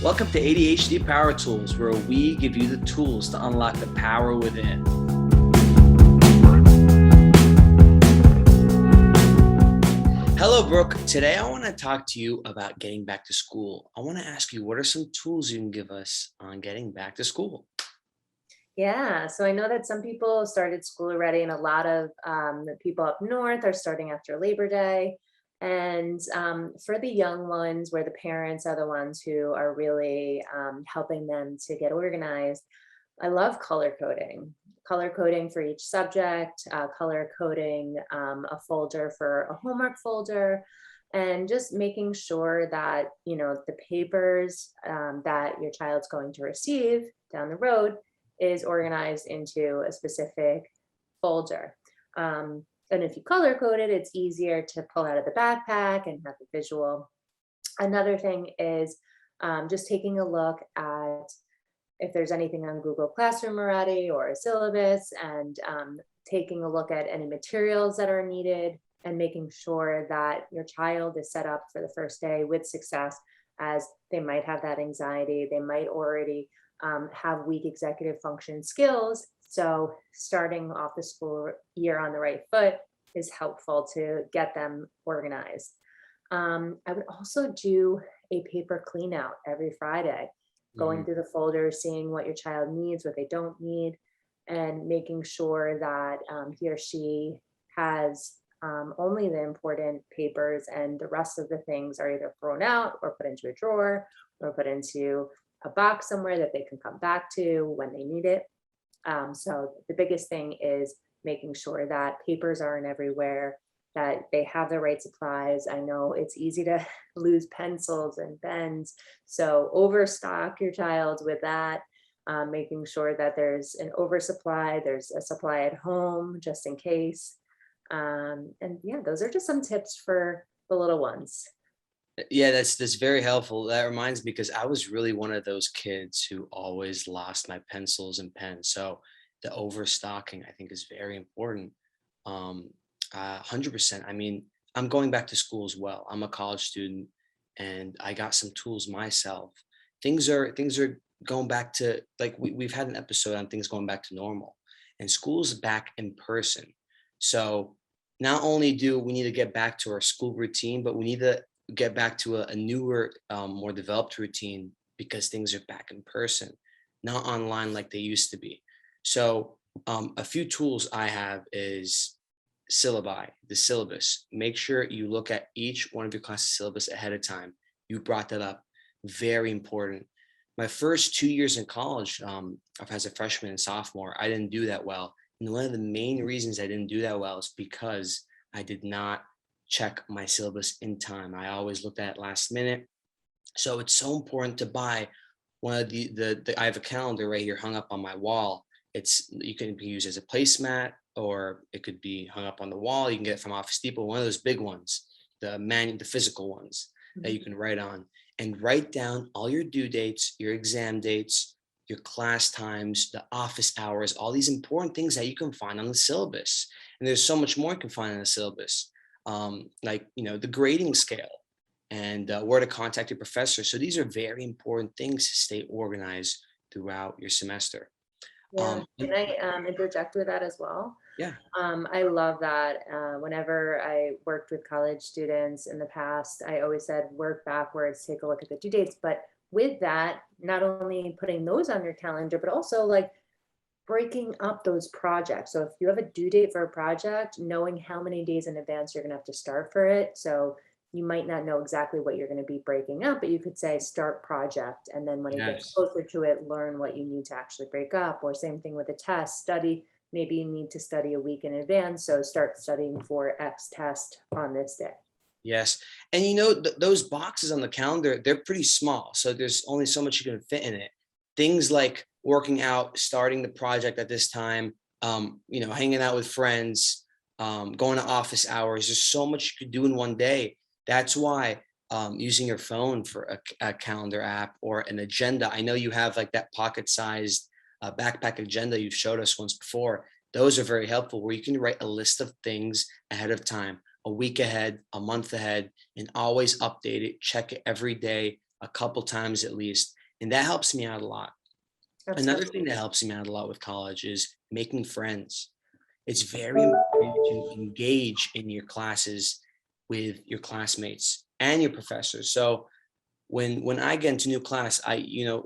Welcome to ADHD Power Tools, where we give you the tools to unlock the power within. Hello, Brooke. Today I want to talk to you about getting back to school. I want to ask you, what are some tools you can give us on getting back to school? Yeah, so I know that some people started school already, and a lot of the people up north are starting after Labor Day. And for the young ones, where the parents are the ones who are really helping them to get organized, I love color coding for each subject, color coding a folder for a homework folder, and just making sure that, the papers that your child's going to receive down the road is organized into a specific folder. And if you color code it, it's easier to pull out of the backpack and have the visual. Another thing is just taking a look at if there's anything on Google Classroom already or a syllabus, and taking a look at any materials that are needed and making sure that your child is set up for the first day with success, as they might have that anxiety. They might already have weak executive function skills. So starting off the school year on the right foot is helpful to get them organized. I would also do a paper clean out every Friday, going Mhm. through the folders, seeing what your child needs, what they don't need, and making sure that he or she has only the important papers, and the rest of the things are either thrown out or put into a drawer or put into a box somewhere that they can come back to when they need it. So the biggest thing is making sure that papers aren't everywhere, that they have the right supplies. I know it's easy to lose pencils and pens, so overstock your child with that. Making sure that there's an oversupply, there's a supply at home just in case. And yeah, those are just some tips for the little ones. Yeah, that's very helpful. That reminds me because I was really one of those kids who always lost my pencils and pens. So the overstocking, I think, is very important. 100%. I mean, I'm going back to school as well. I'm a college student, and I got some tools myself. Things are going back to, like, we've had an episode on things going back to normal, and school's back in person. So not only do we need to get back to our school routine, but we need to get back to a newer, more developed routine, because things are back in person, not online like they used to be. So, a few tools I have is syllabi, the syllabus. Make sure you look at each one of your classes syllabus ahead of time. You brought that up. Very important. My first 2 years in college, as a freshman and sophomore, I didn't do that well. And one of the main reasons I didn't do that well is because I did not check my syllabus in time. I always looked at it last minute. So it's so important to buy one of the I have a calendar right here hung up on my wall. It's You can be used as a placemat, or it could be hung up on the wall. You can get it from Office Depot, one of those big ones, the physical ones that you Mhm. can write on, and write down all your due dates, your exam dates, your class times, the office hours, all these important things that you can find on the syllabus. And there's so much more you can find on the syllabus, like, the grading scale, and where to contact your professor. So these are very important things to stay organized throughout your semester. Yeah, And can I interject with that as well? yeah, I love that. Whenever I worked with college students in the past, I always said work backwards, take a look at the due dates. But with that, not only putting those on your calendar, but also like breaking up those projects. So if you have a due date for a project, knowing how many days in advance you're going to have to start for it. So you might not know exactly what you're going to be breaking up, but you could say start project. And then when it gets yes. closer to it, learn what you need to actually break up. Or same thing with a test, study. Maybe you need to study a week in advance. So start studying for X test on this day. Yes. And those boxes on the calendar, they're pretty small. So there's only so much you can fit in it. Things like working out, starting the project at this time, hanging out with friends, going to office hours. There's so much you could do in one day. That's why, using your phone for a calendar app or an agenda. I know you have like that pocket sized backpack agenda you've showed us once before. Those are very helpful, where you can write a list of things ahead of time, a week ahead, a month ahead, and always update it, check it every day, a couple times at least, and that helps me out a lot. Another thing Absolutely. that helps me out a lot with college is making friends. It's very important to engage in your classes with your classmates and your professors. So when I get into new class, you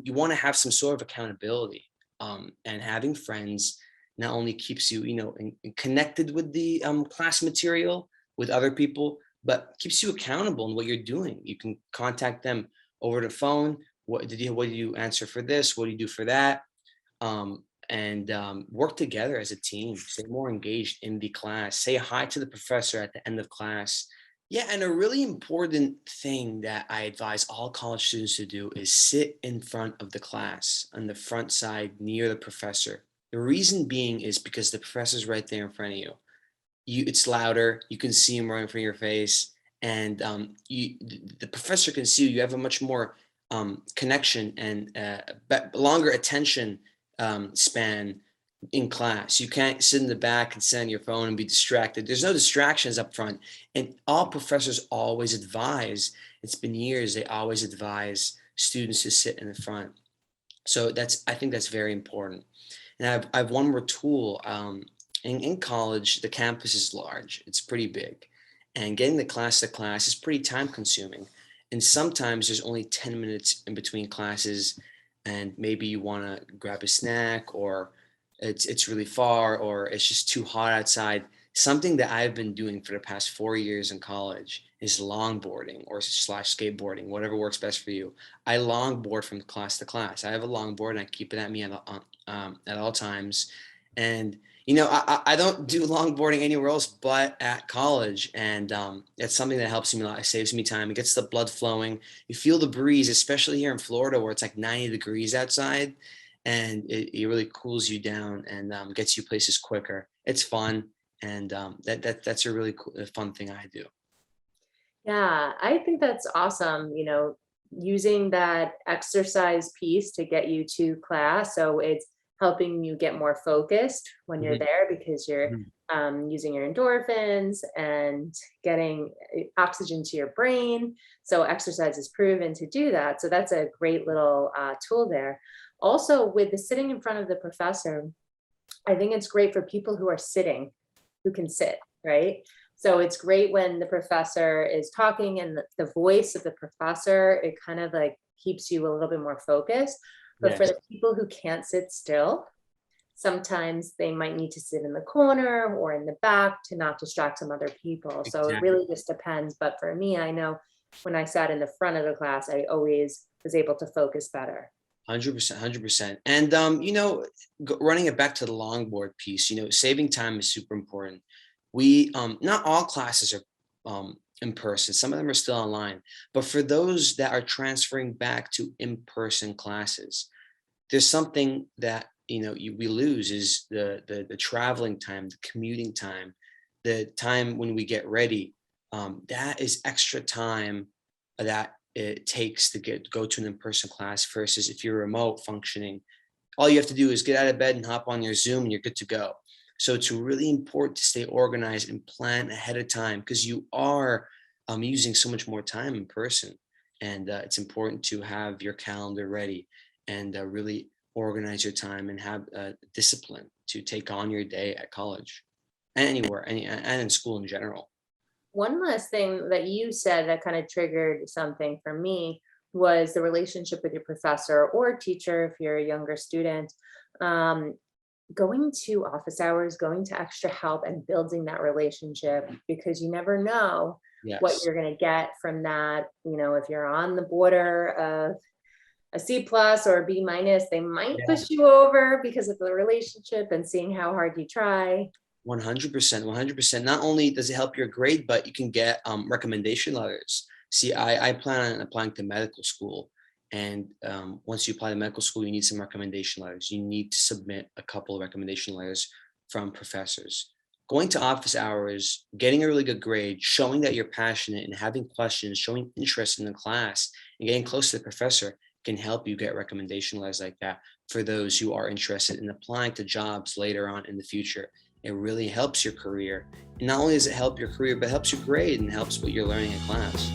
want to have some sort of accountability, and having friends not only keeps you connected with the class material with other people, but keeps you accountable in what you're doing. You can contact them over the phone. What did you answer for this? What do you do for that? And work together as a team. Stay more engaged in the class. Say hi to the professor at the end of class. Yeah, and a really important thing that I advise all college students to do is sit in front of the class on the front side near the professor. The reason being is because the professor's right there in front of you. It's louder, you can see him right in front of your face, and the professor can see you. You have a much more connection and longer attention span in class. You can't sit in the back and sit on your phone and be distracted. There's no distractions up front. And all professors always advise, it's been years, they always advise students to sit in the front. So I think that's very important. And I have one more tool. In college, the campus is large, it's pretty big. And getting the class to class is pretty time consuming. And sometimes there's only 10 minutes in between classes, and maybe you want to grab a snack, or it's really far, or it's just too hot outside. Something that I've been doing for the past 4 years in college is longboarding or slash skateboarding, whatever works best for you. I longboard from class to class. I have a longboard and I keep it at me at all times. And I don't do longboarding anywhere else but at college, and it's something that helps me a lot. It saves me time. It gets the blood flowing. You feel the breeze, especially here in Florida, where it's like 90 degrees outside, and it really cools you down and gets you places quicker. It's fun, and that's a really cool, fun thing I do. Yeah, I think that's awesome, using that exercise piece to get you to class. So it's helping you get more focused when you're Mhm, there because you're mhm. using your endorphins and getting oxygen to your brain. So exercise is proven to do that. So that's a great little tool there. Also, with the sitting in front of the professor, I think it's great for people who are sitting, who can sit, right? So it's great when the professor is talking and the voice of the professor, it kind of like keeps you a little bit more focused. But for Yes, the people who can't sit still, sometimes they might need to sit in the corner or in the back to not distract some other people. So it exactly. really just depends. But for me, I know when I sat in the front of the class, I always was able to focus better. 100%, 100%. And running it back to the longboard piece, saving time is super important. We not all classes are in person. Some of them are still online. But for those that are transferring back to in-person classes, there's something that we lose is the traveling time, the commuting time, the time when we get ready. That is extra time that it takes to go to an in-person class versus if you're remote functioning. All you have to do is get out of bed and hop on your Zoom and you're good to go. So it's really important to stay organized and plan ahead of time because you are using so much more time in person. And it's important to have your calendar ready and really organize your time and have discipline to take on your day at college and anywhere and in school in general. One last thing that you said that kind of triggered something for me was the relationship with your professor or teacher if you're a younger student. Um, Going to office hours, going to extra help, and building that relationship because you never know what Yes. you're going to get from that. If you're on the border of a C plus or a B minus, they might Yeah. push you over because of the relationship and seeing how hard you try. 100%, 100%. Not only does it help your grade, but you can get recommendation letters. See, I plan on applying to medical school. And once you apply to medical school, you need some recommendation letters. You need to submit a couple of recommendation letters from professors. Going to office hours, getting a really good grade, showing that you're passionate and having questions, showing interest in the class, and getting close to the professor can help you get recommendation letters like that for those who are interested in applying to jobs later on in the future. It really helps your career. And not only does it help your career, but it helps your grade and helps what you're learning in class.